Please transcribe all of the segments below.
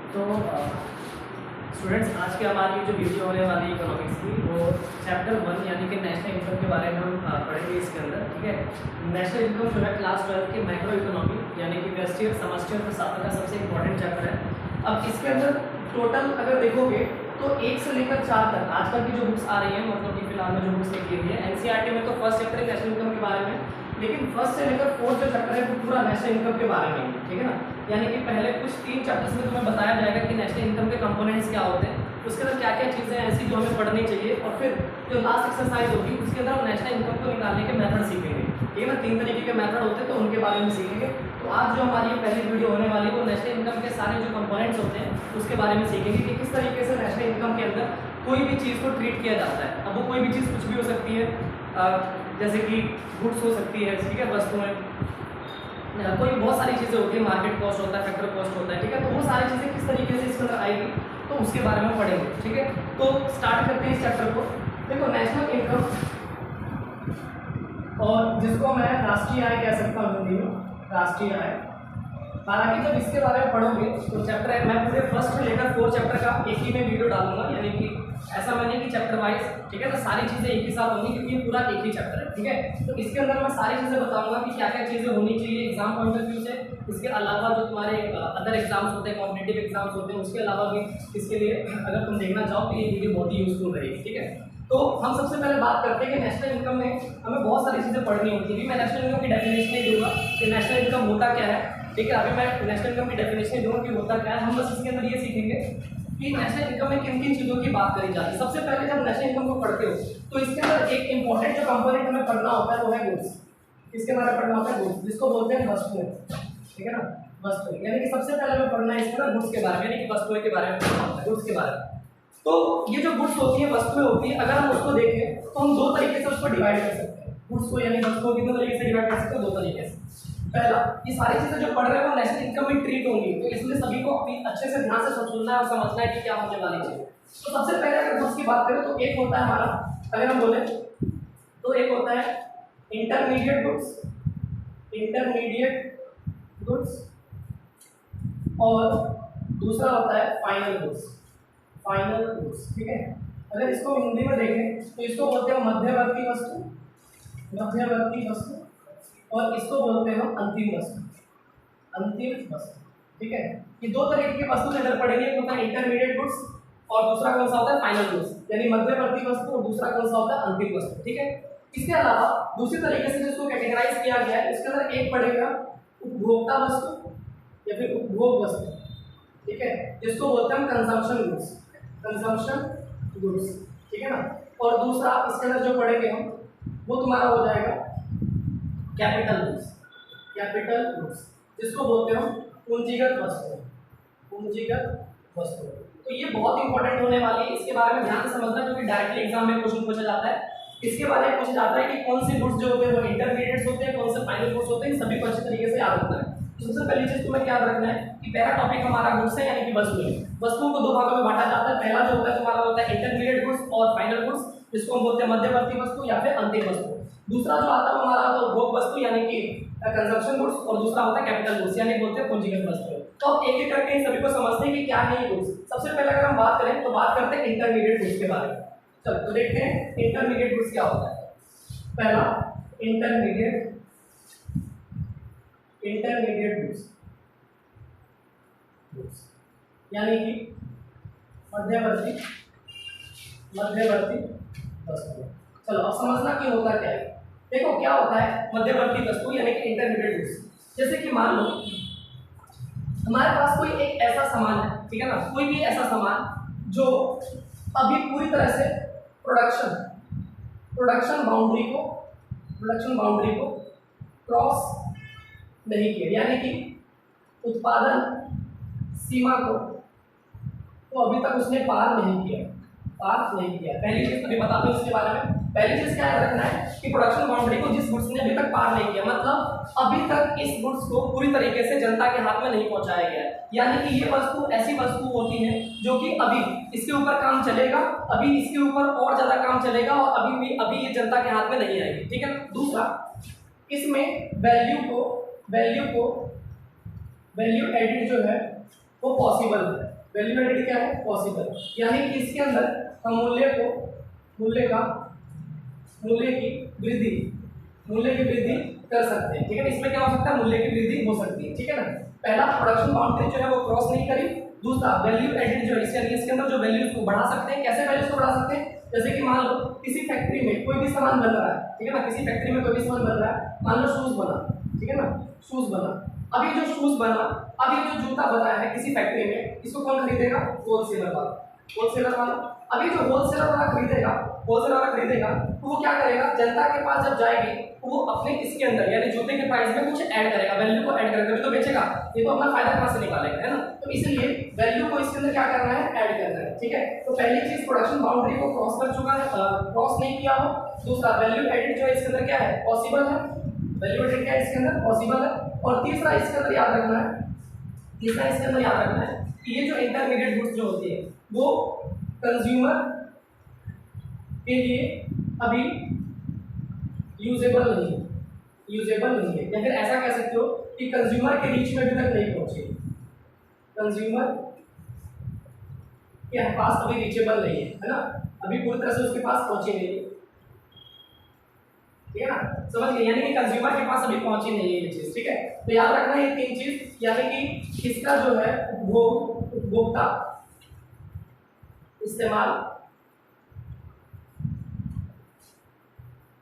तो स्टूडेंट्स, आज की हमारी जो वीडियो होने वाली है इकोनॉमिक्स की, वो चैप्टर 1 यानी कि नेशनल इनकम के बारे में हम पढ़ेंगे इसके अंदर। ठीक है, नेशनल इनकम जो है क्लास 12 की माइक्रो इकोनॉमी यानी कि व्यष्टि और समष्टि अर्थशास्त्र का सबसे इंपॉर्टेंट चैप्टर है। अब इसके अंदर टोटल अगर देखोगे तो 1 से लेकर 4 तक आजकल की जो बुक्स आ रही हैं, मतलब कि फिलहाल में जो बुक्स लिखी हुई है एनसीईआरटी में, तो फर्स्ट चैप्टर है नेशनल इनकम के बारे में, लेकिन फर्स्ट से लेकर 4th जो चैप्टर है वो पूरा नेशनल इनकम के बारे में है। ठीक है ना, यानी कि पहले कुछ 3 चैप्टर्स में तुम्हें बताया जाएगा कि नेशनल इनकम के कंपोनेंट्स क्या होते हैं, उसके अंदर क्या क्या चीज़ें ऐसी जो हमें पढ़नी चाहिए, और फिर जो लास्ट एक्सरसाइज होगी उसके अंदर हम नेशनल इनकम को निकालने के मेथड सीखेंगे। ठीक है ना, 3 तरीके के मेथड होते हैं तो उनके बारे में सीखेंगे। तो आज जो हमारी ये पहली वीडियो होने वाली है वो नेशनल इनकम के सारे जो कंपोनेंट्स होते हैं उसके बारे में सीखेंगे कि किस तरीके से नेशनल इनकम के अंदर कोई भी चीज़ को ट्रीट किया जाता है। अब वो कोई भी चीज़ कुछ भी हो सकती है, जैसे कि गुड्स हो सकती है, ठीक है, वस्तुएं, कोई बहुत सारी चीज़ें होती है, मार्केट कॉस्ट होता है, फैक्टर कॉस्ट होता है। ठीक है, तो वो सारी चीज़ें किस तरीके से इसके अंदर आएगी तो उसके बारे में पढ़ेंगे। ठीक है, तो स्टार्ट करते हैं इस चैप्टर को। देखो, नेशनल इनकम, और जिसको मैं राष्ट्रीय आय कह सकता हूँ हिंदी में, राष्ट्रीय आय। हालांकि जब इसके बारे में पढ़ोगे तो चैप्टर है, मैं पूरे फर्स्ट से लेकर 4 चैप्टर का एक ही में वीडियो डालूंगा, यानी कि ऐसा मैंने कि चैप्टर वाइज, ठीक है, तो सारी चीज़ें एक ही साथ होंगी क्योंकि ये पूरा एक ही चैप्टर है। ठीक है, तो इसके अंदर मैं सारी चीज़ें बताऊंगा कि क्या क्या चीज़ें होनी चाहिए एग्जाम पॉइंट ऑफ व्यू से। इसके अलावा जो तुम्हारे अदर एग्जाम्स होते हैं, कॉम्पिटिटिव एग्जाम्स होते हैं, उसके अलावा भी इसके लिए अगर तुम देखना चाहो तो ये वीडियो बहुत ही यूजफुल रहेगी। ठीक है, तो हम सबसे पहले बात करते हैं कि नेशनल इनकम में हमें बहुत सारी चीज़ें पढ़नी होती है। मैं नेशनल इनकम की डेफिनेशन नहीं दूंगा कि नेशनल इनकम होता क्या है। ठीक है, अभी मैं नेशनल इनकम की डेफिनेशन दूंगा कि होता क्या है। हम बस इसके अंदर ये सीखेंगे कि नेशनल इनकम में किन किन चीज़ों की बात करी जाती है। सबसे पहले जब नेशनल इनकम को पढ़ते हो तो इसके अंदर एक इंपॉर्टेंट जो कंपोनेंट हमें पढ़ना होता है वो है गुड्स। इसके बारे में पढ़ना होता है गुड्स, जिसको बोलते हैं वस्तुएं। ठीक है ना, वस्तुएं, यानी कि सबसे पहले हमें पढ़ना है इसमें ना गुड्स के बारे में, यानी कि वस्तुएं के बारे में पढ़ना होता है, गुड्स के बारे में। तो ये जो गुड्स होती है, वस्तुएं होती है, अगर हम उसको देखें तो हम 2 तरीके से उसको डिवाइड कर सकते हैं। गुड्स को यानी वस्तुओं को 2 तरीके से डिवाइड कर सकते हैं, 2 तरीके से। पहला, ये सारी चीजें जो पढ़ रहे हैं वो नेशनल इनकम में ट्रीट होंगी, तो इसमें सभी को अपनी अच्छे से ध्यान से सुनना है और समझना है कि क्या होने वाली चीज। तो सबसे पहले अगर गुड्स की बात करें तो एक होता है हमारा, अगर हम बोले तो एक होता है इंटरमीडिएट गुड्स, इंटरमीडिएट गुड्स, और दूसरा होता है फाइनल गुड्स, फाइनल गुड्स। ठीक है, अगर इसको हिंदी में देखें तो इसको बोलते हैं मध्यवर्ती वस्तु, मध्यवर्ती वस्तु, और इसको बोलते हैं अंतिम वस्तु, अंतिम वस्तु। ठीक है, ये 2 तरीके की वस्तु नजर पड़ेगी, एक होता है इंटरमीडिएट गुड्स और दूसरा कौन सा होता है फाइनल गुड्स, यानी मध्यवर्ती वस्तु, और दूसरा कौन सा होता है अंतिम वस्तु। ठीक है, इसके अलावा दूसरी तरीके से जिसको कैटेगराइज किया गया है, इसके अंदर एक पड़ेगा उपभोक्ता वस्तु या फिर उपभोग वस्तु। ठीक है, जिसको बोलते हैं हम कंजम्पशन गुड्स, कंजम्पशन गुड्स। ठीक है ना, और दूसरा इसके अंदर जो पढ़ेंगे हम वो तुम्हारा हो जाएगा कैपिटल गुड्स, कैपिटल गुड्स, जिसको बोलते हैं हम पूंजीगत वस्तु, पूंजीगत वस्तु। तो ये बहुत इंपॉर्टेंट होने वाली है, इसके बारे में ध्यान से समझना क्योंकि डायरेक्टली एग्जाम में क्वेश्चन पूछा जाता है। इसके बारे में पूछा जाता है कि कौन से गुड्स जो होते हैं वो इंटरमीडिएट्स होते हैं, कौन से फाइनल गुड्स होते हैं, सभी को अच्छे तरीके से याद रखना है। तो सबसे पहली चीज तुम्हें याद रखना है कि पहला टॉपिक हमारा गुड्स है, यानी कि वस्तुएं। वस्तुओं को 2 भागों में बांटा जाता है। पहला जो होता है तुम्हारा होता है इंटरमीडिएट गुड्स और फाइनल गुड्स, जिसको हम बोलते हैं मध्यवर्ती वस्तु या फिर अंतिम वस्तु। दूसरा जो आता है हमारा तो उपभोग वस्तु यानी कि कंजम्पशन गुड्स, और दूसरा होता है कैपिटल गुड्स यानी बोलते हैं पूंजीगत वस्तु। तो अब एक एक करके इन सभी को समझते हैं कि क्या है ये गुड्स। सबसे पहले अगर हम बात करें तो बात करते हैं इंटरमीडिएट गुड्स के बारे में। चलो तो देखते हैं इंटरमीडिएट गुड्स क्या होता है। पहला इंटरमीडिएट, इंटरमीडिएट गुड्स यानी कि मध्यवर्ती, मध्यवर्ती वस्तु। चलो अब समझना कि होता क्या है। देखो क्या होता है मध्यवर्ती वस्तु यानी कि इंटरमीडिएट गुड्स। जैसे कि मान लो हमारे पास कोई एक ऐसा सामान है, ठीक है ना, कोई भी ऐसा सामान जो अभी पूरी तरह से प्रोडक्शन बाउंड्री को क्रॉस नहीं किया, यानी कि उत्पादन सीमा को तो अभी तक उसने पार नहीं किया। पहली चीज अभी बताता हूँ इसके बारे में। पहली चीज क्या याद रखना है कि प्रोडक्शन बाउंड्री को जिस गुड्स ने अभी तक पार नहीं किया, मतलब अभी तक इस गुड्स को पूरी तरीके से जनता के हाथ में नहीं पहुंचाया गया है, यानी कि ये वस्तु ऐसी वस्तु होती है जो कि अभी इसके ऊपर काम चलेगा, अभी इसके ऊपर और ज्यादा काम चलेगा और अभी ये जनता के हाथ में नहीं आएगी। ठीक है, दूसरा इसमें वैल्यू एडिड जो है वो पॉसिबल है, वैल्यू एडेड क्या है, पॉसिबल, यानी कि इसके अंदर हम मूल्य की वृद्धि कर सकते हैं, ठीक है ना। इसमें क्या हो सकता है, मूल्य की वृद्धि हो सकती है, ठीक है ना। पहला, प्रोडक्शन बाउंड्री जो है वो क्रॉस नहीं करी। दूसरा, वैल्यू एडेड जो है इसके अंदर जो वैल्यूज को बढ़ा सकते हैं। कैसे वैल्यूज को बढ़ा सकते हैं, जैसे कि मान लो किसी फैक्ट्री में कोई भी सामान बन रहा है, ठीक है ना, किसी फैक्ट्री में कोई भी सामान बन रहा है, मान लो शूज बना, ठीक है ना, शूज बना। अब ये जो शूज बना, अब ये जो जूता बनाया है किसी फैक्ट्री में, इसको कौन खरीदेगा, होलसेलर वाला। अभी जो होलसेलर वाला खरीदेगा तो वो क्या करेगा, जनता के पास जब जाएगी तो वो अपने इसके अंदर यानी जूते के प्राइस में कुछ ऐड करेगा, वैल्यू को ऐड करेगा, तो बेचेगा, ये तो अपना फायदा कहां से निकालेगा, है ना। तो इसलिए वैल्यू को इसके अंदर क्या करना है, ऐड करना है, ठीक है। तो पहली चीज, प्रोडक्शन बाउंड्री को क्रॉस कर चुका है, क्रॉस नहीं किया हो। दूसरा, वैल्यू एडेड जो है इसके अंदर क्या है, पॉसिबल है, वैल्यू एडेड क्या है इसके अंदर, पॉसिबल है। और तीसरा इसके अंदर याद रखना है कि ये जो इंटरमीडिएट गुड्स जो होती है वो कंज्यूमर के लिए अभी यूजेबल नहीं है, या फिर ऐसा कह सकते हो कि कंज्यूमर के रीच में अभी तक नहीं पहुंचे, कंज्यूमर के पास अभी रीचेबल नहीं है ना, अभी पूरी तरह से उसके पास पहुंचे नहीं है, ठीक है ना, समझ गए, यानी कि कंज्यूमर के पास अभी पहुंची नहीं है ये चीज, ठीक है। तो याद रखना ये तीन चीज, यानी कि इसका जो है उपभोक्ता इस्तेमाल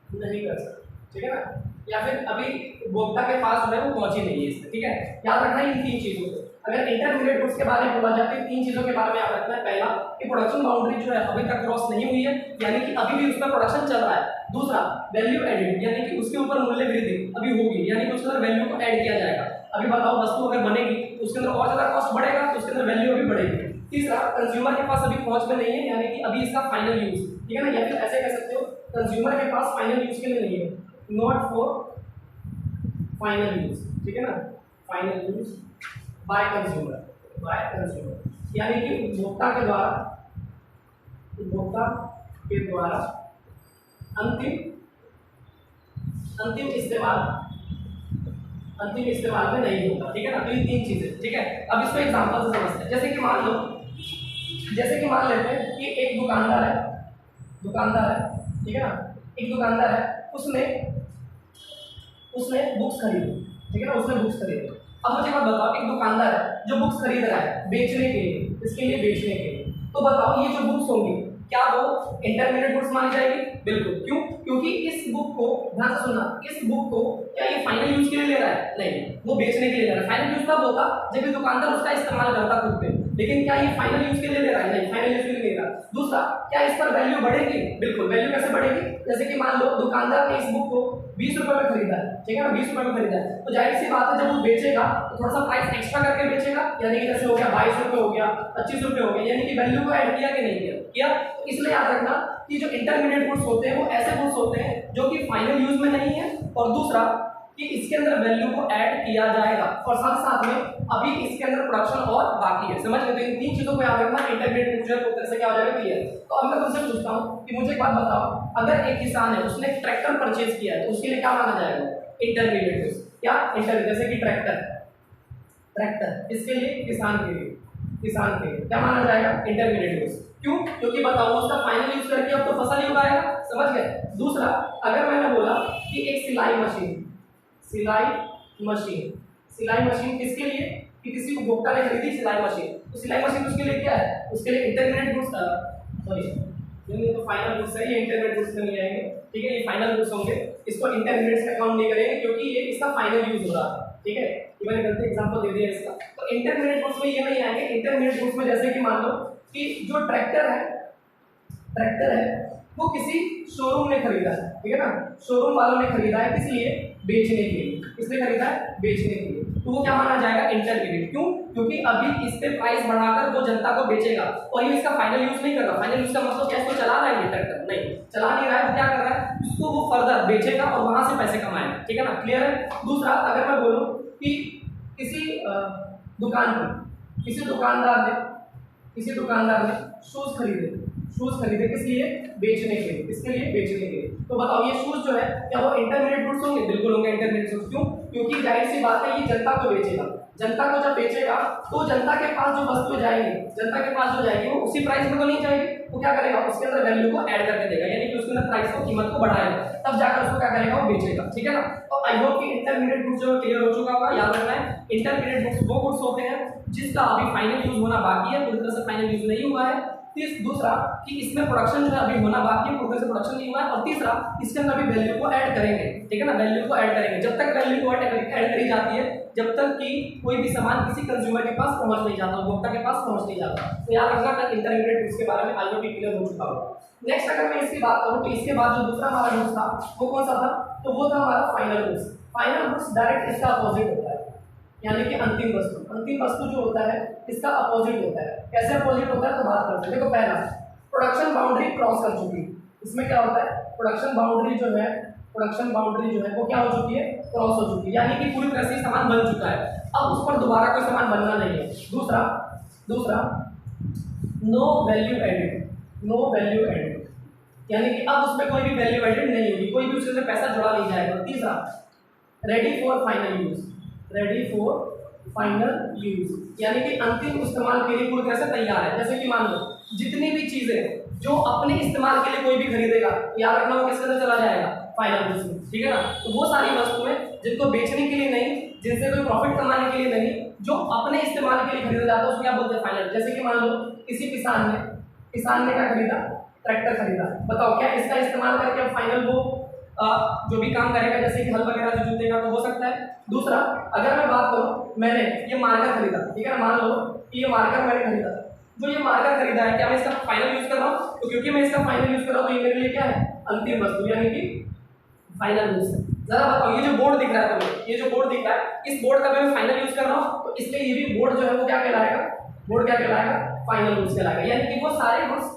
नहीं कर सकते, ठीक है ना, या फिर अभी उपभोक्ता के पास जो है वो पहुंची नहीं है इसमें, ठीक है। याद रखना है इन तीन चीजों को। अगर इंटरमीडिएट गुड्स के बारे में बोला जाए तो तीन चीजों के बारे में याद रखना है। पहला, कि प्रोडक्शन बाउंड्री जो है अभी तक क्रॉस नहीं हुई है, यानी कि अभी भी उसका प्रोडक्शन चल रहा है। दूसरा, वैल्यू एडेड, यानी कि उसके ऊपर मूल्य वृद्धि अभी होगी, यानी कि उसके अंदर वैल्यू को ऐड किया जाएगा। अभी बताओ, वस्तु अगर बनेगी तो उसके अंदर और ज्यादा कॉस्ट बढ़ेगा, तो उसके अंदर वैल्यू अभी बढ़ेगी। तीसरा, कंज्यूमर के पास अभी पहुंच में नहीं है, यानी कि अभी इसका फाइनल यूज, ठीक है ना, या फिर ऐसे कह सकते हो कंज्यूमर के पास फाइनल यूज के लिए नहीं है, नॉट फॉर फाइनल यूज, ठीक है ना, फाइनल यूज बाय कंज्यूमर, यानी कि उपभोक्ता के द्वारा अंतिम इस्तेमाल में नहीं होगा, ठीक है ना। तो ये तीन चीजें, ठीक है। अब इसको एग्जांपल से समझते हैं। जैसे कि मान लेते हैं कि एक दुकानदार है, ठीक है ना, एक दुकानदार है, उसने बुक्स खरीदी, ठीक है ना, अब मुझे बात बताओ, एक दुकानदार है जो बुक्स खरीद रहा है बेचने के लिए, इसके लिए बेचने के लिए, तो बताओ ये जो बुक्स होंगी क्या वो इंटरमीडिएट गुड्स मानी जाएगी? बिल्कुल। क्यों? क्योंकि इस बुक को, ध्यान से सुनना, इस बुक को क्या ये फाइनल यूज के लिए ले रहा है? नहीं, वो बेचने के लिए ले रहा है। फाइनल यूज कब होगा? जब ये दुकानदार उसका इस्तेमाल करता खुद पे। लेकिन क्या ये फाइनल यूज के लिए ले रहा है? नहीं, फाइनल यूज के लिए ले रहा है। दूसरा, क्या इस पर वैल्यू बढ़ेगी? बिल्कुल। वैल्यू कैसे बढ़ेगी? जैसे कि मान लो दुकानदार ने इस बुक को 20 रुपए में खरीदा है, ठीक है ना, 20 रुपए में खरीदा है, तो जाहिर सी बात है जब वो बेचेगा तो थोड़ा सा प्राइस एक्स्ट्रा करके बेचेगा, यानी कि जैसे हो गया 22 रुपए हो गया, 25 रुपए हो गया, यानी कि वैल्यू को ऐड किया कि नहीं किया? तो इसलिए याद रखना कि जो इंटरमीडिएट गुड्स होते हैं वो ऐसे गुड्स होते हैं जो कि फाइनल यूज में नहीं है, और दूसरा कि इसके अंदर वैल्यू को ऐड किया जाएगा, और साथ साथ में अभी इसके अंदर प्रोडक्शन और बाकी है। समझ गए? तो इन तीन चीजों को याद रखना, इंटरमीडिएट गुड्स जो है से क्या हो जाएगा, क्लियर। तो अब मैं तुमसे पूछता हूं कि मुझे एक बात बताओ, अगर एक किसान है उसने ट्रैक्टर परचेज किया है तो उसके लिए क्या माना जाएगा? Intermediate goods. क्या? इंटरमीडिएट, जैसे कि ट्रैक्टर इसके लिए, किसान के लिए क्या माना जाएगा? Intermediate goods. क्यों? क्योंकि बताओ उसका फाइनल यूज करके अब तो फसल ही उगाएगा। समझ गए? दूसरा, अगर मैंने बोला कि एक सिलाई मशीन किसके लिए, कि किसी उपभोक्ता ने खरीदी सिलाई मशीन, तो सिलाई मशीन उसके लिए क्या है? उसके लिए इंटरमीडिएट गुड्स, सॉरी ये तो फाइनल गुड्स है, ये इंटरमीडिएट गुड्स में नहीं आएंगे, ठीक है, ये फाइनल गुड्स होंगे, इसको इंटरमीडिएट में काउंट नहीं करेंगे क्योंकि ये इसका फाइनल यूज हो रहा है, ठीक है। ये मैंने गलती एग्जांपल दे दिया इसका, तो इंटरमीडिएट गुड्स में ये नहीं आएंगे। इंटरमीडिएट गुड्स में जैसे कि मान लो कि जो ट्रैक्टर है वो किसी शोरूम ने खरीदा है, ठीक है ना, शोरूम वालों ने खरीदा है, किस लिए? बेचने के लिए। किसने खरीदा है? बेचने के लिए। तो वो क्या माना जाएगा? इंटरमीडिएट। क्यों? क्योंकि अभी इस पे प्राइस बढ़ाकर वो जनता को बेचेगा और ये इसका फाइनल यूज नहीं कर रहा। फाइनल यूज का मतलब क्या? इसको चला रहा है ये ट्रैक्टर? नहीं, चला नहीं रहा है। वो क्या कर रहा है? उसको वो फर्दर बेचेगा और वहां से पैसे कमाएगा, ठीक है ना, क्लियर है। दूसरा, अगर मैं बोलूं कि किसी दुकानदार ने शूज खरीदे किस लिए? बेचने के लिए। किसके लिए? बेचने के लिए। तो बताओ ये शूज जो है क्या वो इंटरमीडिएट गुड्स होंगे? बिल्कुल होंगे इंटरमीडिएट गुड्स। क्यों? क्योंकि जाहिर सी बात है ये जनता को बेचेगा, जनता को जब बेचेगा तो जनता के पास जो वस्तुएं जाएंगी, जनता के पास जो जाएगी वो उसी प्राइस में तो नहीं जाएगी, वो क्या करेगा उसके अंदर वैल्यू को ऐड करके देगा, यानी कि उसके अंदर प्राइस को, कीमत को बढ़ाएगा, तब जाकर उसको क्या करेगा वो बेचेगा। ठीक है ना। तो आई होप कि इंटरमीडिएट गुड्स जो क्लियर हो चुका होगा। याद रखना है इंटरमीडिएट गुड्स वो गुड्स होते हैं जिसका अभी फाइनल यूज होना बाकी है, पूरी तरह से फाइनल यूज नहीं हुआ है। दूसरा कि इसमें प्रोडक्शन जो है अभी होना बाकी है, पूरी तरह से प्रोडक्शन नहीं हुआ है। और तीसरा इसके अंदर अभी वैल्यू को ऐड करेंगे। ठीक है ना, वैल्यू को ऐड करेंगे। जब तक वैल्यू को ऐड करी जाती है, जब तक कि कोई भी सामान किसी कंज्यूमर के पास पहुंच नहीं जाता, उपभोक्ता के पास पहुंच नहीं जाता। तो याद रखना तक इंटरमीडिएट गुड्स के बारे में आई होप क्लियर हो चुका होगा। नेक्स्ट अगर मैं इसकी बात करूं तो इसके बाद जो दूसरा हमारा गुड्स था वो कौन सा था, तो वो था हमारा final goods. Final goods direct इसका अपोजिट होता है, यानी कि अंतिम वस्तु। अंतिम वस्तु जो होता है इसका अपोजिट होता है। कैसे अपोजिट होता है तो बात करते हैं। देखो पहला प्रोडक्शन बाउंड्री क्रॉस कर चुकी है। इसमें क्या होता है, प्रोडक्शन बाउंड्री जो है, प्रोडक्शन बाउंड्री जो है वो क्या हो चुकी है, क्रॉस हो चुकी है, यानी कि पूरी तरह से सामान बन चुका है, अब उस पर दोबारा कोई सामान बनना नहीं है। दूसरा no value added, no value added, यानी कि अब उसमें कोई भी वैल्यू एडेड नहीं होगी, कोई भी उससे पैसा जोड़ा नहीं जाएगा। तीसरा ready for final use, ready for final use, यानी कि अंतिम इस्तेमाल के लिए पूरी तरह से तैयार है। जैसे कि मान लो जितनी भी चीजें जो अपने इस्तेमाल के लिए कोई भी खरीदेगा, याद रखना वो किसके अंदर चला जाएगा, फाइनल यूज में। ठीक है ना। तो वो सारी वस्तुएं जिनको बेचने के लिए नहीं, जिनसे कोई प्रॉफिट कमाने के लिए नहीं, जो अपने इस्तेमाल के लिए खरीदा जाता है उसको क्या बोलते हैं, फाइनल। जैसे कि मान लो किसी किसान ने क्या खरीदा, ट्रैक्टर खरीदा, बताओ क्या इसका इस्तेमाल करके अब फाइनल वो जो भी काम करेगा, जैसे कि हल वगैरह जो जोतेगा तो हो सकता है। दूसरा अगर मैं बात करूं, मैंने ये मार्कर खरीदा, ठीक है ना, मान लो कि ये मार्कर मैंने खरीदा, जो ये मार्कर खरीदा है क्या मैं इसका फाइनल यूज कर रहा हूँ, तो क्योंकि मैं इसका फाइनल यूज कर रहा हूँ तो ये मेरे लिए क्या है, अंतिम वस्तु, यानी कि फाइनल यूज है। जरा बताओ ये जो बोर्ड दिख रहा है तुम्हें, ये जो बोर्ड दिख रहा है, इस बोर्ड का मैं फाइनल यूज कर रहा हूँ, तो इसलिए ये भी बोर्ड जो है वो क्या कहलाएगा, बोर्ड क्या कहलाएगा, फाइनल यूज कहलाएगा। यानी कि वो सारे गुड्स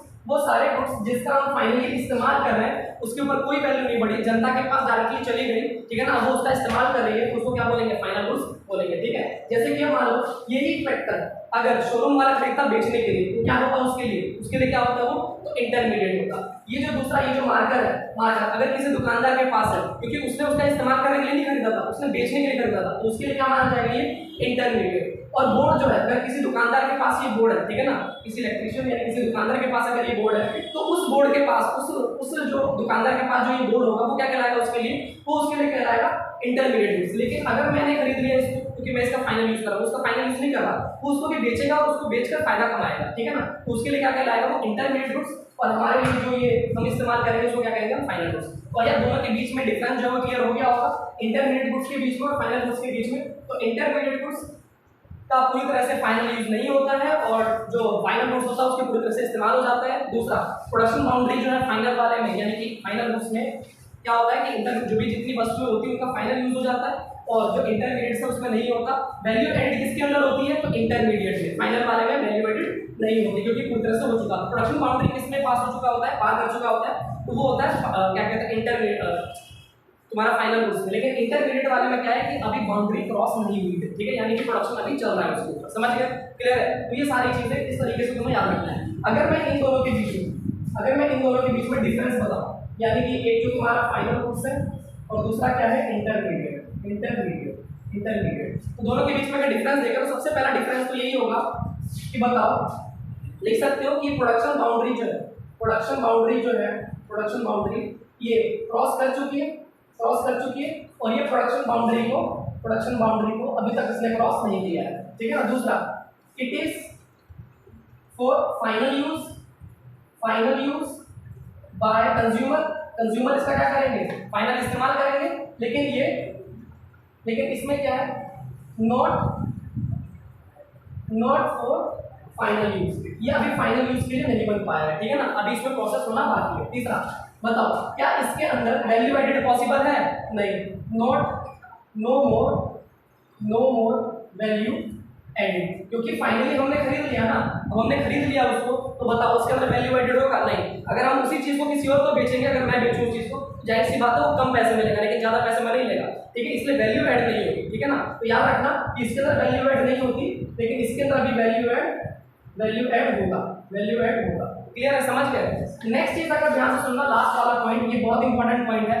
जिसका हम फाइनली इस्तेमाल कर रहे हैं उसके ऊपर कोई वैल्यू नहीं बढ़ी, जनता के पास डायरेक्टली चली गई, ठीक है ना, वो उसका इस्तेमाल कर रही है, उसको क्या बोलेंगे, फाइनल गुड्स बोलेंगे। ठीक है। जैसे कि मान लो यही ट्रैक्टर अगर शोरूम वाला खरीदता बेचने के लिए, तो क्या होता है उसके लिए क्या होता है वो, तो इंटरमीडिएट होता। ये जो दूसरा ये जो मार्कर है, मार्कर अगर किसी दुकानदार के पास है, क्योंकि उसने उसका इस्तेमाल करने के लिए नहीं खरीदा था, उसने बेचने के लिए खरीदा था, तो उसके लिए क्या माना जाएगा, ये इंटरमीडिएट। और बोर्ड जो है अगर किसी दुकानदार के पास ये बोर्ड है, ठीक है ना, किसी इलेक्ट्रिशियन या किसी दुकानदार के पास अगर ये बोर्ड है, तो उस बोर्ड के पास उस जो दुकानदार के पास जो ये बोर्ड होगा वो क्या कहलाएगा उसके लिए, वो उसके लिए कहलाएगा इंटरमीडिएट गुड्स। लेकिन अगर मैंने खरीद लिया इसको क्योंकि मैं इसका फाइनल यूज कर रहा हूँ, उसका फाइनल यूज नहीं कर रहा, वो उसको भी बेचेगा और उसको बेचकर फायदा कमाएगा, ठीक है ना, तो उसके लिए क्या कहलाएगा वो इंटरमीडिएट गुड्स। और हमारे लिए जो ये हम इस्तेमाल करेंगे उसको क्या कहेंगे, फाइनल गुड्स। और यार दोनों के बीच में डिफरेंस जो है क्लियर हो गया होगा, इंटरमीडिएट गुड्स के बीच में और फाइनल गुड्स के बीच में। तो इंटरमीडिएट गुड्स का पूरी तरह से फाइनल यूज नहीं होता है और जो फाइनल गुड्स होता है उसके पूरी तरह से इस्तेमाल हो जाता है। दूसरा प्रोडक्शन बाउंड्री जो है फाइनल वाले में, यानी कि फाइनल गुड्स में क्या होता है कि जो भी जितनी वस्तुएं होती है उनका फाइनल यूज हो जाता है, और जो इंटरमीडिएट है उसमें नहीं होता। वैल्यू एडेड किसके अंदर होती है, तो इंटरमीडिएट में, फाइनल वाले में वैल्यू एडेड नहीं होती क्योंकि पूरी तरह से हो चुका है। प्रोडक्शन बाउंड्री किसमें पास हो चुका होता है, पार कर चुका होता है, तो वो होता है क्या कहते हैं, इंटरमीडिएट तुम्हारा फाइनल गुड्स में। लेकिन इंटरमीडिएट वाले में क्या है कि अभी बाउंड्री क्रॉस नहीं हुई है, ठीक है, यानी कि प्रोडक्शन अभी चल रहा है उसके ऊपर, समझ गए, क्लियर है। तो ये सारी चीजें इस तरीके से तुम्हें याद रखना है। अगर मैं इन दोनों के बीच में डिफरेंस बताऊं, यानी कि एक जो तुम्हारा फाइनल गुड्स है और दूसरा क्या है, इंटरमीडिएट। तो दोनों के बीच में अगर डिफरेंस देखा तो सबसे पहला डिफरेंस तो यही होगा कि बताओ, लिख सकते हो कि प्रोडक्शन बाउंड्री जो है, प्रोडक्शन बाउंड्री ये क्रॉस कर चुकी है और ये प्रोडक्शन बाउंड्री को अभी तक इसने क्रॉस नहीं किया है, ठीक है ना। दूसरा it is for final use by consumer इसका क्या करेंगे, फाइनल इस्तेमाल करेंगे, लेकिन इसमें क्या है, नॉट फॉर फाइनल यूज, ये अभी फाइनल यूज के लिए नहीं बन पाया है, ठीक है ना, अभी इसमें प्रोसेस होना बाकी है। तीसरा बताओ क्या इसके अंदर वैल्यू एडेड पॉसिबल है, नहीं, नो मोर वैल्यू एडेड, क्योंकि फाइनली हमने खरीद लिया ना, अब हमने खरीद लिया उसको, तो बताओ उसके अंदर वैल्यू एडेड होगा, नहीं। अगर हम उसी चीज को किसी और को बेचेंगे, अगर मैं बेचूं उस चीज को, जाहिर सी बात है वो कम पैसे में लेगा, लेकिन ज्यादा पैसे में नहीं लेगा, ठीक है, इसलिए वैल्यू ऐड नहीं होगी, ठीक है ना। तो याद रखना कि इसके अंदर वैल्यू ऐड नहीं होती, लेकिन इसके अंदर अभी वैल्यू ऐड होगा, क्लियर है, समझ गए। नेक्स्ट चीज अगर ध्यान से सुनना, लास्ट वाला पॉइंट, ये बहुत इंपॉर्टेंट पॉइंट है,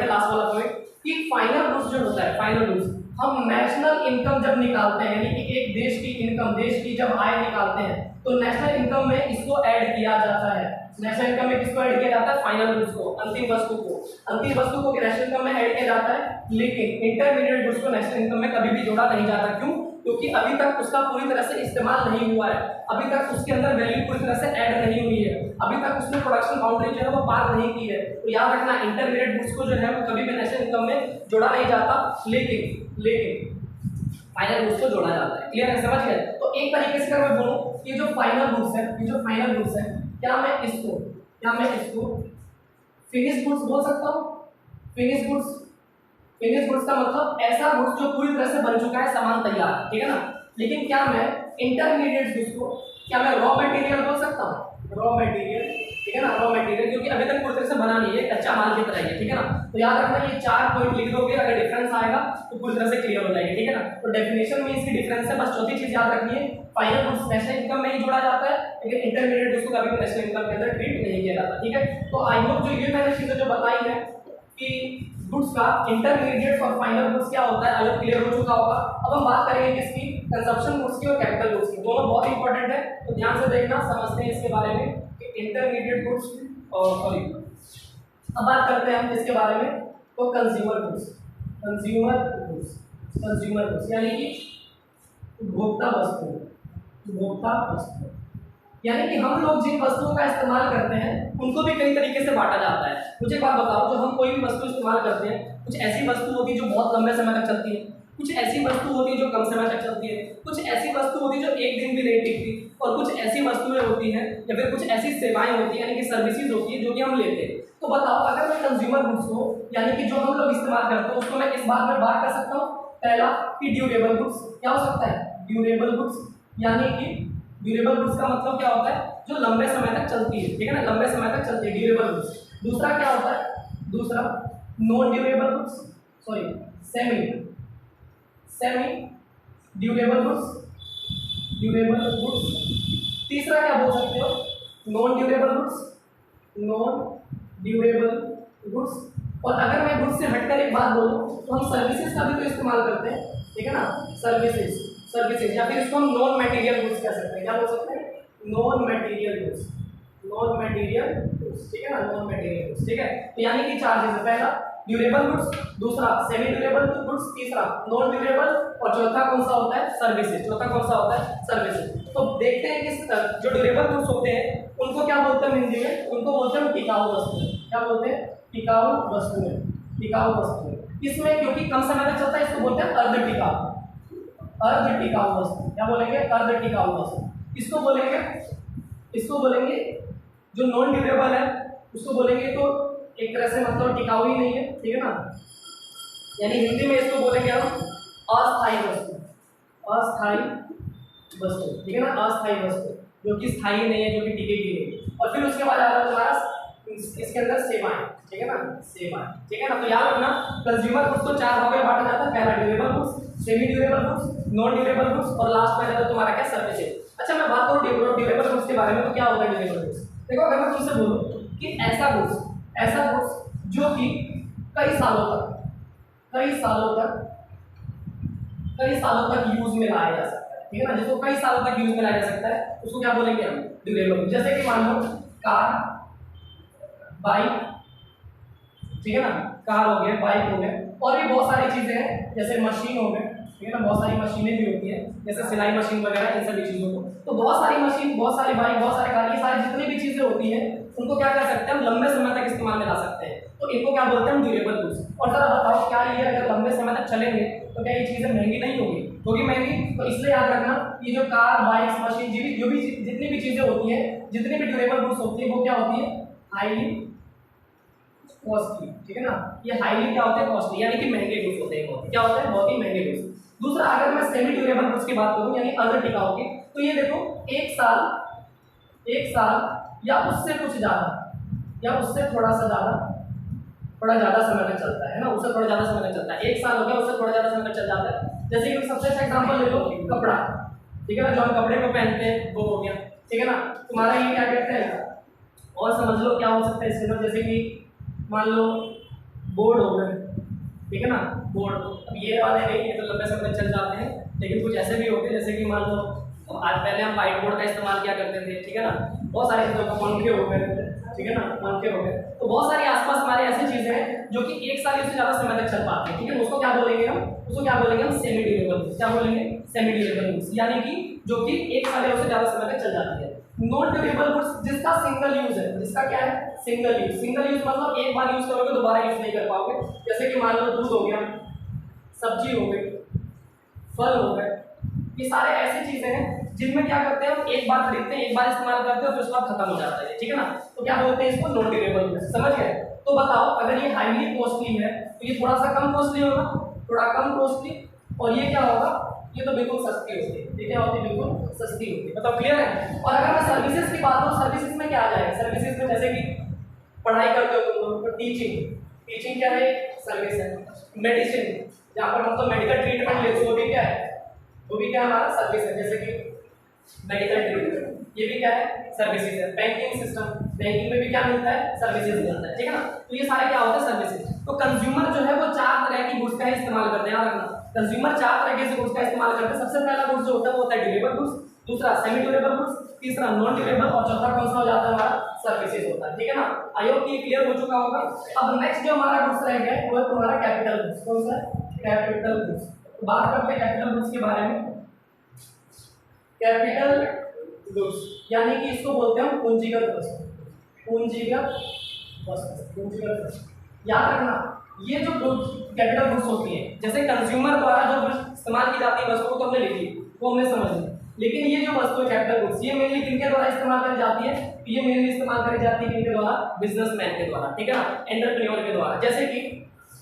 लास्ट वाला पॉइंट कि फाइनल गुड्स जो होता है, फाइनल गुड्स हम नेशनल इनकम जब निकालते हैं, यानी कि एक देश की इनकम, देश की जब आय निकालते हैं, तो नेशनल इनकम में इसको ऐड किया जाता है। नेशनल इनकम में किसको ऐड किया जाता है? फाइनल गुड्स को, अंतिम वस्तु को। अंतिम वस्तु को नेशनल इनकम में ऐड किया जाता है, लेकिन इंटरमीडिएट गुड्स को नेशनल इनकम में कभी भी जोड़ा नहीं जाता। क्यों? क्योंकि अभी तक उसका पूरी तरह से इस्तेमाल नहीं हुआ है, अभी तक उसके अंदर वैल्यू पूरी तरह से ऐड नहीं हुई है, अभी तक उसने प्रोडक्शन बाउंड्री जो है वो पार नहीं की है। तो याद रखना, इंटरमीडिएट गुड्स को जो है वो कभी भी नेशनल इनकम में जोड़ा नहीं जाता, लेकिन फाइनल गुड्स को जोड़ा जाता है। क्लियर है? समझ गए? तो एक तरीके से अगर मैं बोलूं कि जो फाइनल गुड्स है, ये जो फाइनल गुड्स है, क्या मैं इसको फिनिश गुड्स बोल सकता हूं? फिनिश गुड्स का मतलब ऐसा गुड्स जो पूरी तरह से बन चुका है, सामान तैयार है, ठीक है ना। लेकिन क्या मैं इंटरमीडिएट गुड्स को, क्या मैं रॉ मटेरियल बोल सकता हूं? रॉ मटेरियल, ठीक है ना, रॉ मटेरियल, क्योंकि अभी तक पूरी तरह से बना नहीं है, कच्चा माल की तरह है, ठीक है ना। तो याद रखना, ये 4 पॉइंट लिख दोगे, अगर डिफरेंस आएगा तो पूरी तरह से क्लियर हो जाएगी, ठीक है ना। तो डेफिनेशन में इसकी डिफरेंस है, बस चौथी चीज याद रखनी है, फाइनल गुड्स नेशनल इनकम में ही जोड़ा जाता है, लेकिन इंटरमीडिएट गुड्स को कभी भी नेशनल इनकम के अंदर ट्रीट नहीं किया जाता, ठीक है। तो आई होप जो ये मैंने चीजें जो बताई है कि गुड्स का इंटरमीडिएट और फाइनल गुड्स क्या होता है, अगर क्लियर हो चुका होगा। अब हम बात करेंगे किसकी? कंजप्शन गुड्स की और कैपिटल गुड्स की। दोनों बहुत इंपॉर्टेंट है, तो ध्यान से देखना, समझते हैं इसके बारे में कि इंटरमीडिएट गुड्स और सॉरी, अब बात करते हैं हम इसके बारे में, तो कंज्यूमर गुड्स यानी कि उपभोक्ता वस्तु, यानी कि हम लोग जिन वस्तुओं का इस्तेमाल करते हैं उनको भी कई तरीके से बांटा जाता है। मुझे एक बात बताओ, जो हम कोई भी वस्तु इस्तेमाल करते हैं, कुछ ऐसी वस्तु होती है जो बहुत लंबे समय तक चलती है, कुछ ऐसी वस्तु होती है जो कम समय तक चलती है, कुछ ऐसी वस्तु होती है जो एक दिन भी नहीं टिकती, और कुछ ऐसी वस्तुएं होती हैं या फिर कुछ ऐसी सेवाएं होती हैं, यानी कि सर्विसेज होती है, जो कि हम लेते हैं। तो बताओ, अगर मैं कंज्यूमर गुड्स को, यानी कि जो हम लोग इस्तेमाल करते हैं, उसको मैं इस बात में बात कर सकता हूँ। पहला कि ड्यूरेबल गुड्स, क्या हो सकता है? ड्यूरेबल गुड्स, यानी कि ड्यूरेबल गुड्स का मतलब क्या होता है? जो लंबे समय तक चलती है, ठीक है ना, लंबे समय तक चलती है, ड्यूरेबल गुड्स। दूसरा क्या होता है? दूसरा non durable goods, sorry semi durable goods. तीसरा क्या बोल सकते हो? Non durable goods. और अगर मैं गुड्स से हटकर एक बात बोलूं, तो हम सर्विसेज का भी तो इस्तेमाल करते हैं, ठीक है ना, सर्विसेज, या फिर इसको हम नॉन मटेरियल गुड्स कह सकते हैं। क्या बोल सकते हैं? नॉन मटेरियल गुड्स, ठीक है ना, नॉन मटेरियल गुड्स, ठीक है। तो यानी कि 4 चीजें, पहला ड्यूरेबल गुड्स, दूसरा सेमी ड्यूरेबल गुड्स, तीसरा नॉन ड्यूरेबल, और चौथा कौन सा होता है? सर्विसेज। तो देखते हैं कि जो ड्यूरेबल गुड्स होते हैं उनको क्या बोलते हैं हिंदी में? उनको बोलते हैं टिकाऊ वस्तुएं। क्या बोलते हैं? टिकाऊ वस्तुएं। इसमें क्योंकि कम समय तक चलता है, इसको बोलते हैं अर्ध टिकाऊ वस्तु। क्या बोलेंगे? अर्ध टिकाऊ वस्तु। इसको बोलेंगे जो नॉन ड्यूरेबल है, उसको बोलेंगे तो एक तरह से मतलब टिकाऊ ही नहीं है, ठीक है ना, यानी हिंदी में इसको बोलेंगे हम अस्थायी वस्तु, ठीक है ना, अस्थायी वस्तु, जो कि स्थायी नहीं है, जो कि टिकेगी नहीं। और फिर उसके बाद आता है तुम्हारा इसके अंदर सेवाएं, ठीक है ना, ठीक है ना। तो याद रखना, कंज्यूमर गुड्स को 4 भागों में बांटा जाता है, पहला durable goods, semi durable goods, non durable goods, और लास्ट में आता तुम्हारा क्या? सर्विसेज। अच्छा, मैं बात करूं ड्यूरेबल गुड्स के बारे में, तो क्या होता है ड्यूरेबल गुड्स? देखो, अगर मैं तुमसे बोलूं कि ऐसा गुड्स जो कि कई सालों तक यूज में लाया जा सकता है, ठीक है ना, जिसको कई सालों तक यूज में लाया जा सकता है, उसको क्या बोलेंगे हम? ड्यूरेबल। जैसे कि मान लो कार, बाइक, ठीक है ना, कार हो गया, बाइक हो गया, और भी बहुत सारी चीजें हैं, जैसे मशीन हो गए, ठीक है ना, बहुत सारी मशीनें भी होती हैं, जैसे सिलाई मशीन वगैरह, इन सभी चीज़ों को। तो बहुत सारी मशीन, बहुत सारी बाइक, बहुत सारी कार, ये सारी जितनी भी चीज़ें होती हैं, उनको क्या कर सकते हैं हम? लंबे समय तक इस्तेमाल में ला सकते हैं, तो इनको क्या बोलते हैं हम? Durable goods. और जरा बताओ, क्या ये अगर लंबे समय तक चलेंगे तो क्या ये चीज़ें महंगी नहीं होगी महंगी। तो इसलिए याद रखना, ये जो कार, बाइक, मशीन, जो भी जितनी भी चीज़ें होती हैं, जितनी भी ड्यूरेबल गुड्स होती है, वो क्या होती है? हाईली कॉस्टली, ठीक है ना, ये हाईली क्या होते हैं? कॉस्टली, यानी कि महंगे गुड्स होते हैं। क्या होते हैं? बहुत ही महंगे गुड्स। दूसरा, अगर मैं सेमी ड्यूरेबल गुड्स की बात करूं, यानी अर्ध टिकाऊ की, तो ये देखो 1 साल या उससे कुछ ज़्यादा, या उससे थोड़ा ज़्यादा समय तक चलता है ना, उससे थोड़ा ज़्यादा समय तक चलता है। 1 साल हो गया, उससे थोड़ा ज़्यादा समय तक चल जाता है। जैसे कि सबसे अच्छा एग्जाम्पल ले लो, कपड़ा, ठीक है ना, जो हम कपड़े को पहनते हैं वो हो गया, ठीक है ना। तुम्हारा ये क्या कहते हैं, और समझ लो क्या हो सकता है इसके अंदर, जैसे कि मान लो बोर्ड हो गए, ठीक है ना, बोर्ड। अब ये वाले नहीं, ये तो लंबे समय तक चल जाते हैं, लेकिन कुछ ऐसे भी होते हैं जैसे कि मान लो आज पहले हम व्हाइट बोर्ड का इस्तेमाल किया करते थे, ठीक है ना, बहुत सारी चीज़ों को पंखे हो गए, ठीक है ना, पंखे हो गए, तो बहुत सारी आसपास हमारे ऐसी चीजें हैं जो कि एक साल से ज्यादा समय तक चल पाती है, ठीक है, उसको क्या बोलेंगे हम, उसको क्या बोलेंगे हम, सेमी ड्यूरेबल गुड्स। क्या बोलेंगे, सेमी ड्यूरेबल गुड्स, यानी कि जो कि एक साल से ज्यादा समय तक चल जाती है। नॉन ड्यूरेबल गुड्स जिसका सिंगल यूज है, जिसका क्या है, सिंगल यूज। सिंगल यूज मतलब एक बार यूज करोगे दोबारा यूज नहीं कर पाओगे, जैसे कि मान लो दूध हो गया, सब्जी हो गई, फल हो गए, ये सारे ऐसी चीजें हैं जिनमें क्या करते हैं हम एक बार खरीदते हैं, एक बार इस्तेमाल करते हैं, फिर उसके बाद खत्म हो जाता है, ठीक है ना, तो क्या बोलते हैं इसको, नॉन ड्यूरेबल गुड्स। समझ गए। तो बताओ अगर ये हाईली कॉस्टली है तो ये थोड़ा सा कम कॉस्टली होगा, थोड़ा कम कॉस्टली, और ये क्या होगा, ये तो बिल्कुल सस्ती होती है, ये क्या होती है, बिल्कुल सस्ती होती है। मतलब क्लियर है। और अगर मैं सर्विसेज की बात करूँ, सर्विसेज में क्या आ जाएगा, सर्विसेज में जैसे कि पढ़ाई करते हो तुम लोग तो टीचिंग, टीचिंग क्या है, सर्विस है। मेडिसिन, जहाँ पर मतलब मेडिकल ट्रीटमेंट लेते हो, वो भी क्या है, वो भी क्या हमारा सर्विस है, जैसे कि मेडिकल ट्रीटमेंट, ये भी क्या है, सर्विसेज है। बैंकिंग सिस्टम, बैंकिंग में भी क्या मिलता है, सर्विसेज मिलता है, ठीक है ना, तो ये सारे क्या होते हैं, सर्विसेज। तो कंज्यूमर जो है वो चार तरह की गुड्स का इस्तेमाल करते हैं, याद रखना, कंज्यूमर चार तरह के गुड्स का इस्तेमाल करते हैं। सबसे पहला गुड्स जो होता है वो होता है ड्यूरेबल गुड्स, दूसरा सेमी ड्यूरेबल गुड्स, तीसरा नॉन ड्यूरेबल, और चौथा कौन सा हो जाता है हमारा, सर्विसेज होता है, ठीक है ना। आई होप ये क्लियर हो चुका होगा। अब नेक्स्ट जो हमारा गुड्स रह गया वो है तुम्हारा कैपिटल गुड्स। कौन सा, कैपिटल गुड्स। तो बात करते हैं कैपिटल गुड्स के बारे में। कैपिटल गुड्स यानी कि इसको बोलते हैं पूंजीगत वस्तु, पूंजीगत वस्तु, पूंजीगत वस्तु। याद रखना ये जो कैपिटल गुड्स होती है, जैसे कंज्यूमर द्वारा जो इस्तेमाल की जाती है वस्तु को तो हमने लिखी, वो हमने समझ ली, लेकिन ये जो वस्तु है कैपिटल गुड्स, ये मेनली किनके द्वारा इस्तेमाल करी जाती है, ये मेनली इस्तेमाल करी जाती है किनके द्वारा, बिजनेसमैन के द्वारा, ठीक है ना, एंटरप्रेन्योर के द्वारा। जैसे कि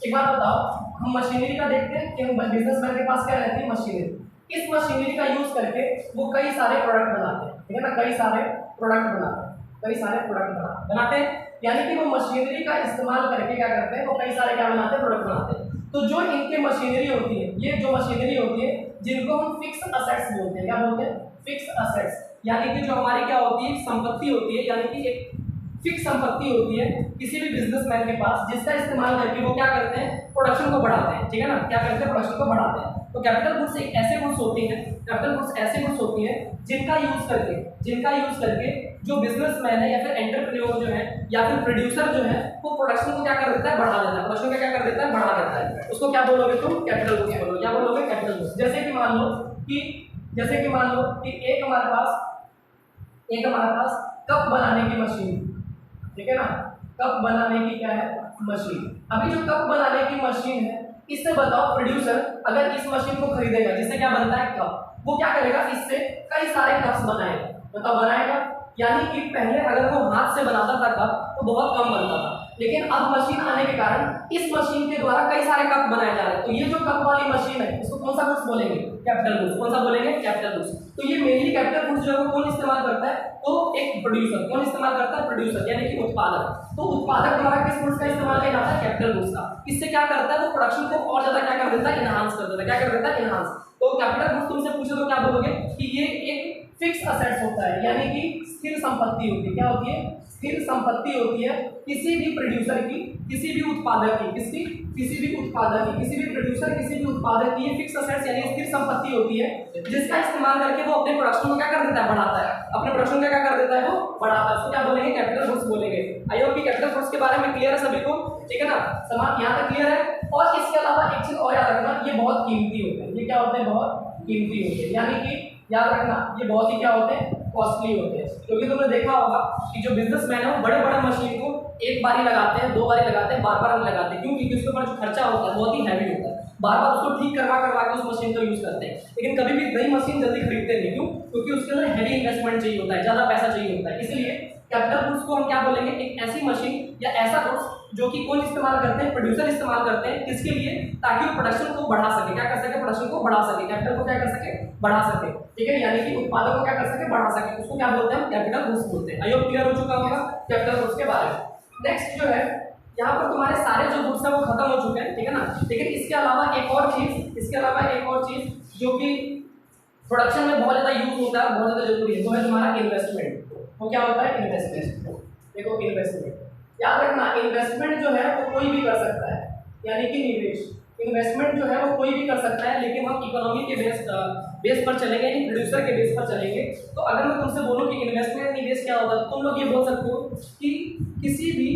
एक बात बताओ, हम मशीनरी का देखते हैं कि बिजनेसमैन के पास क्या रहती है, मशीनरी। इस मशीनरी का यूज करके वो कई सारे प्रोडक्ट बनाते हैं, ठीक है ना, कई सारे प्रोडक्ट बनाते हैं, कई सारे प्रोडक्ट बनाते हैं, यानी कि वो मशीनरी का इस्तेमाल करके क्या करते हैं, वो कई सारे क्या बनाते हैं, प्रोडक्ट बनाते हैं। तो जो इनके मशीनरी होती है, ये जो मशीनरी होती है जिनको हम फिक्स असेट्स बोलते हैं, क्या बोलते हैं, फिक्स असेट्स, यानी कि जो हमारी क्या होती है, संपत्ति होती है, यानी कि एक फिक्स संपत्ति होती है किसी भी बिजनेसमैन के पास, जिसका इस्तेमाल करके वो क्या करते हैं, प्रोडक्शन को बढ़ाते हैं, ठीक है ना, क्या करते हैं, प्रोडक्शन को बढ़ाते हैं। तो कैपिटल गुड्स एक ऐसे गुड्स होती हैं, कैपिटल गुड्स ऐसे गुड्स होती हैं जिनका यूज करके जो बिजनेसमैन है या फिर एंटरप्रेन्योर जो है या फिर प्रोड्यूसर जो है वो प्रोडक्शन को क्या कर देता है, बढ़ा देता है, प्रोडक्शन को क्या कर देता है, बढ़ा देता है। उसको क्या बोलोगे तुम, कैपिटल गुड्स बोलोगे। क्या बोलोगे, कैपिटल गुड्स। जैसे कि मान लो कि एक हमारे पास कप बनाने की मशीन, ठीक है ना, कप बनाने की क्या है, मशीन। अभी जो कप बनाने की मशीन है, इससे बताओ प्रोड्यूसर अगर इस मशीन को खरीदेगा जिससे क्या बनता है, कप, वो क्या करेगा, इससे कई सारे कप्स बनाएगा। बताओ बनाएगा, यानी कि पहले अगर वो हाथ से बनाता था कप तो बहुत कम बनता था, लेकिन अब मशीन आने के कारण इस मशीन के द्वारा कई सारे कप बनाए जा रहे हैं। तो ये जो कप वाली मशीन है इसको कौन सा गुड्स बोलेंगे, कैपिटल गुड्स। कौन सा बोलेंगे, कैपिटल गुड्स। तो ये मेनली कैपिटल गुड्स जो है वो कौन इस्तेमाल करता है, तो एक प्रोड्यूसर। कौन इस्तेमाल करता है, प्रोड्यूसर, यानी कि उत्पादक। तो उत्पादक द्वारा किस गुड्स का इस्तेमाल किया जाता है, कैपिटल गुड्स का। इससे क्या करता है, वो प्रोडक्शन को और ज्यादा क्या कर देता है, इनहांस कर देता है। क्या कर देता है, इनहांस। तो कैपिटल गुड्स तुमसे पूछे तो क्या बोलोगे कि ये एक फिक्स असेट्स होता है, यानी कि स्थिर संपत्ति होती है। क्या होती है, स्थिर संपत्ति होती है किसी भी प्रोड्यूसर की, किसी भी उत्पादक की, किसी भी उत्पादक की, किसी भी प्रोड्यूसर, किसी भी उत्पादक की ये फिक्स असेट्स यानी स्थिर संपत्ति होती है, जिसका इस्तेमाल करके वो अपने प्रोडक्शन को क्या कर देता है, बढ़ाता है। अपने प्रोडक्शन का क्या कर देता है, वो बढ़ाता है। उसको क्या बोलेंगे, कैपिटल गुड्स बोलेंगे। आई होप कि कैपिटल गुड्स के बारे में क्लियर है सभी को, ठीक है ना, समाप्त यहाँ तक क्लियर है। और इसके अलावा एक चीज और याद रखना, ये बहुत कीमती होते हैं। ये क्या होते हैं, बहुत कीमती होते हैं, यानी कि याद रखना ये बहुत ही क्या होते हैं, कॉस्टली होते हैं। क्योंकि तुमने देखा होगा कि जो बिजनेसमैन है वो बड़े बड़े मशीन को एक बार ही लगाते हैं, 2 बार ही लगाते हैं, बार नहीं लगाते। क्यों, क्योंकि उसके ऊपर जो खर्चा होता है बहुत ही हैवी होता है, बार उसको ठीक करवा के उस मशीन को यूज करते हैं। लेकिन कभी भी नई मशीन जल्दी खरीदते नहीं, क्यों, क्योंकि उसके अंदर हैवी इन्वेस्टमेंट चाहिए होता है, ज्यादा पैसा चाहिए होता है। इसलिए कैपिटल गुड्स को हम क्या बोलेंगे, एक ऐसी मशीन या ऐसा गुड्स जो कि कौन इस्तेमाल करते हैं, प्रोड्यूसर इस्तेमाल करते हैं, किसके लिए, ताकि वो प्रोडक्शन को बढ़ा सके। क्या कर सके, प्रोडक्शन को बढ़ा सके, कैपिटल को क्या कर सके, बढ़ा सके, ठीक है, यानी कि उत्पादन को क्या कर सके, बढ़ा सके। उसको क्या बोलते हैं, कैपिटल गुड्स बोलते हैं। आई होप क्लियर हो चुका होगा कैपिटल गुड्स के बारे में। नेक्स्ट जो है, यहाँ पर तुम्हारे सारे जो गुड्स हैं वो खत्म हो चुके हैं, ठीक है ना, लेकिन इसके अलावा एक और चीज जो कि प्रोडक्शन में बहुत ज्यादा यूज होता है, बहुत ज्यादा जरूरी है, वो है तुम्हारा इन्वेस्टमेंट। वो क्या होता है, इन्वेस्टमेंट। देखो इन्वेस्टमेंट याद रखना, इन्वेस्टमेंट जो है वो कोई भी कर सकता है। यानी कि निवेश। इन्वेस्टमेंट जो है वो कोई भी कर सकता है, लेकिन हम इकोनॉमी के बेस पर चलेंगे, यानी प्रोड्यूसर के बेस पर चलेंगे। तो अगर मैं तुमसे बोलूं कि इन्वेस्टमेंट निवेश क्या होता है, तुम लोग ये बोल सकते हो कि किसी भी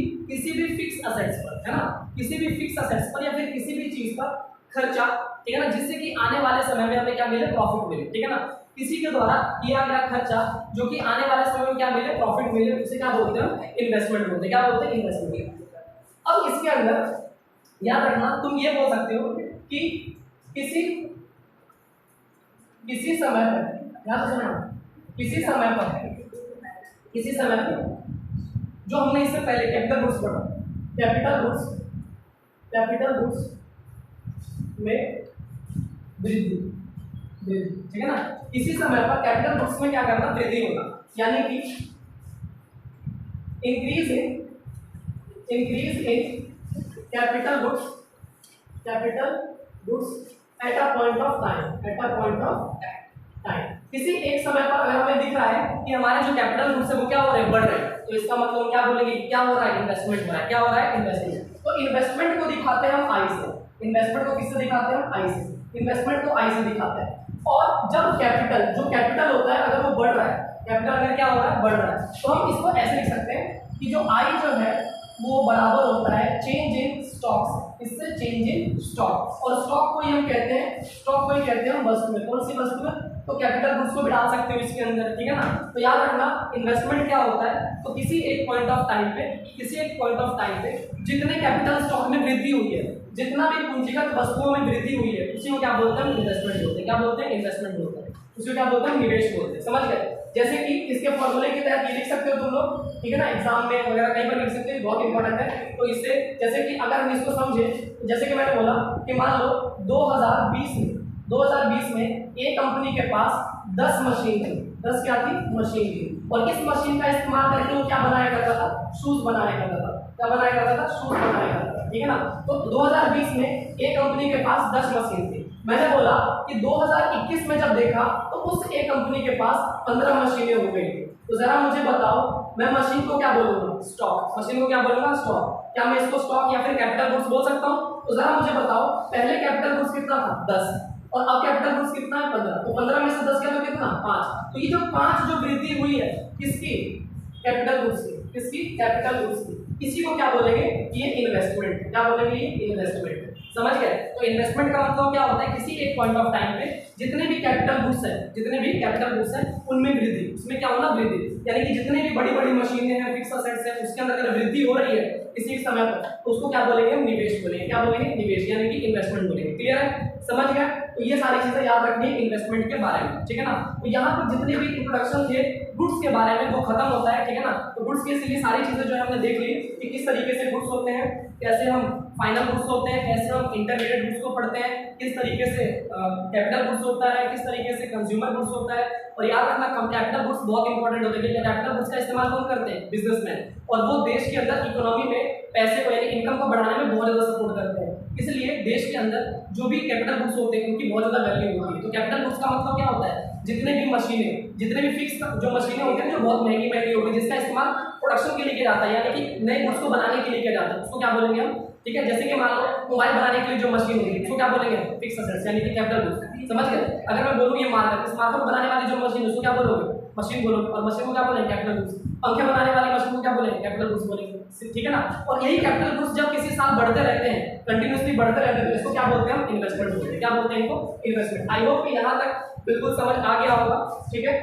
फिक्स असेट्स पर, है ना, किसी भी फिक्स असेट्स पर या फिर किसी भी चीज पर खर्चा, ठीक है ना, जिससे कि आने वाले समय में हमें क्या मिले, प्रॉफिट मिले, ठीक है ना। किसी के द्वारा किया गया खर्चा जो कि आने वाले समय में क्या मिले, प्रॉफिट मिले, उसे क्या बोलते हैं, इन्वेस्टमेंट बोलते हैं। क्या बोलते हैं, इन्वेस्टमेंट। अब इसके अंदर याद रखना, तुम ये बोल सकते हो कि किसी समय पर, याद रखना, किसी समय पर जो हमने इससे पहले कैपिटल गुड्स पढ़ा, कैपिटल गुड्स में वृद्धि, ठीक है ना। इसी समय पर कैपिटल गुड्स में क्या करना, वृद्धि होगा, यानी कि increase in capital goods at a point of time. किसी एक समय पर अगर हमें दिख रहा है कि हमारे जो कैपिटल गुड्स है वो क्या हो रहे हैं, बढ़ रहे हैं, तो इसका मतलब क्या बोलेंगे, क्या हो रहा है, इन्वेस्टमेंट हो रहा है। क्या हो रहा है, इन्वेस्टमेंट। तो इन्वेस्टमेंट को दिखाते हैं हम आई से, इन्वेस्टमेंट को किससे दिखाते हैं, आई से, इन्वेस्टमेंट को आई से दिखाते हैं। और जब कैपिटल होता है अगर वो बढ़ रहा है, कैपिटल अगर क्या हो रहा है, बढ़ रहा है, तो हम इसको ऐसे लिख सकते हैं कि जो आई जो है वो बराबर होता है चेंज इन स्टॉक्स, इससे चेंज इन स्टॉक। और स्टॉक को ही हम कहते हैं हम वस्तु में। कौन सी वस्तु में, तो कैपिटल गुड्स को भी डाल सकते हो इसके अंदर, ठीक है ना। तो याद रखना, इन्वेस्टमेंट क्या होता है, तो किसी एक पॉइंट ऑफ टाइम पे जितने कैपिटल स्टॉक में वृद्धि हुई है, जितना भी पूंजीगत वस्तुओं में वृद्धि हुई है, उसी को क्या बोलते हैं, इन्वेस्टमेंट बोलते हैं। क्या बोलते हैं, इन्वेस्टमेंट बोलते हैं। उसको क्या बोलते हैं, निवेश बोलते हैं। समझ गए। जैसे कि इसके फॉर्मूले के तहत ये लिख सकते हो तुम लोग, ठीक है ना, एग्जाम में वगैरह कहीं पर लिख सकते हो, बहुत इंपॉर्टेंट है। तो इससे जैसे कि अगर हम इसको समझे, जैसे कि मैंने बोला कि मान लो 2020 में एक कंपनी के पास 10 मशीन थी, 10 क्या थी, मशीन थी, और इस मशीन का इस्तेमाल करके वो क्या बनाया करता था, शूज बनाया करता था। क्या बनाया करता था, शूज बनाया करता था, ठीक है ना। तो 2020 में एक कंपनी के पास 10 मशीन थी। मैंने बोला कि 2021 में जब देखा तो उस एक कंपनी के पास 15 मशीनें हो गई। तो जरा मुझे बताओ, मैं मशीन को क्या बोलूंगा, स्टॉक। मशीन को क्या बोलूंगा, स्टॉक। क्या मैं इसको स्टॉक या फिर कैपिटल गुड्स बोल सकता हूँ? तो जरा मुझे बताओ, पहले कैपिटल गुड्स कितना था, 10, और अब कैपिटल गुड्स कितना है, 15। तो 15 में से 10 क्या, तो कितना, 5। तो ये जो 5 जो वृद्धि हुई है किसकी, कैपिटल गुड्स की, किसकी, कैपिटल गुड्स की, इसी को क्या बोलेंगे, ये इन्वेस्टमेंट। क्या बोलेंगे, ये इन्वेस्टमेंट। समझ गए। तो इन्वेस्टमेंट का मतलब क्या होता है, किसी एक पॉइंट ऑफ टाइम पे जितने भी कैपिटल गुड्स हैं उनमें वृद्धि, उसमें क्या होना, वृद्धि, यानी कि जितने भी बड़ी बड़ी मशीनें हैं, फिक्स असेट्स हैं, उसके अंदर अगर वृद्धि हो रही है किसी समय पर, तो उसको क्या बोलेंगे, हम निवेश बोलेंगे। क्या बोलेंगे, निवेश, यानी कि इन्वेस्टमेंट बोलेंगे। क्लियर है, समझ गए। तो ये सारी चीजें याद रखनी है इन्वेस्टमेंट के बारे में, ठीक है ना। तो यहाँ पर जितने भी इंट्रोडक्शन थे गुड्स के बारे में वो खत्म होता है, ठीक है ना। तो गुड्स के लिए सारी चीजें जो है हमने देख ली कि किस तरीके से गुड्स होते हैं, कैसे हम फाइनल गुड्स होते हैं, कैसे हम इंटरमीडिएट गुड्स को पढ़ते हैं, किस तरीके से कैपिटल गुड्स होता है, किस तरीके से कंज्यूमर गुड्स होता है। और याद रखना, कैपिटल गुड्स बहुत इंपॉर्टेंट होते हैं, क्योंकि कैपिटल गुड्स का इस्तेमाल कौन करते हैं, बिजनेसमैन, और वो देश के अंदर इकोनॉमी में पैसे को, यानी इनकम को बढ़ाने में बहुत ज्यादा सपोर्ट करते हैं। इसलिए देश के अंदर जो भी कैपिटल गुड्स होते हैं उनकी बहुत ज्यादा वैल्यू होती है। तो कैपिटल गुड्स का मतलब क्या होता है, जितने भी मशीनें, जितने भी फिक्स जो मशीनें होती हैं जो बहुत महंगी होती है, जिसका इस्तेमाल प्रोडक्शन के लिए किया जाता है, यानी कि नए गुड्स को बनाने के लिए किया जाता है, उसको क्या बोलेंगे हम, ठीक है। जैसे कि मान लो मोबाइल बनाने के लिए जो मशीन होती है उसको क्या बोलेंगे, फिक्स असेट्स, यानी कि कैपिटल गुड्स। समझ गए। अगर मैं बोलूँ ये मार्कर, इस मार्कर बनाने वाली जो मशीन है उसको क्या बोलोगे, मशीन बोलोगे, और मशीन को क्या बोलेंगे, कैपिटल गुड्स। पंखे बनाने वाली मशीन को क्या बोलेंगे, कैपिटल गुड्स बोलेंगे, ठीक है ना। और यही कैपिटल गुड्स जब किसी साल बढ़ते रहते हैं, कंटिन्यूअसली बढ़ते रहते हैं, तो इसको क्या बोलते हैं, हम इन्वेस्टमेंट बोलते हैं। क्या बोलते हैं इनको, इन्वेस्टमेंट। आई होप कि यहाँ तक बिल्कुल समझ आ गया होगा, ठीक है।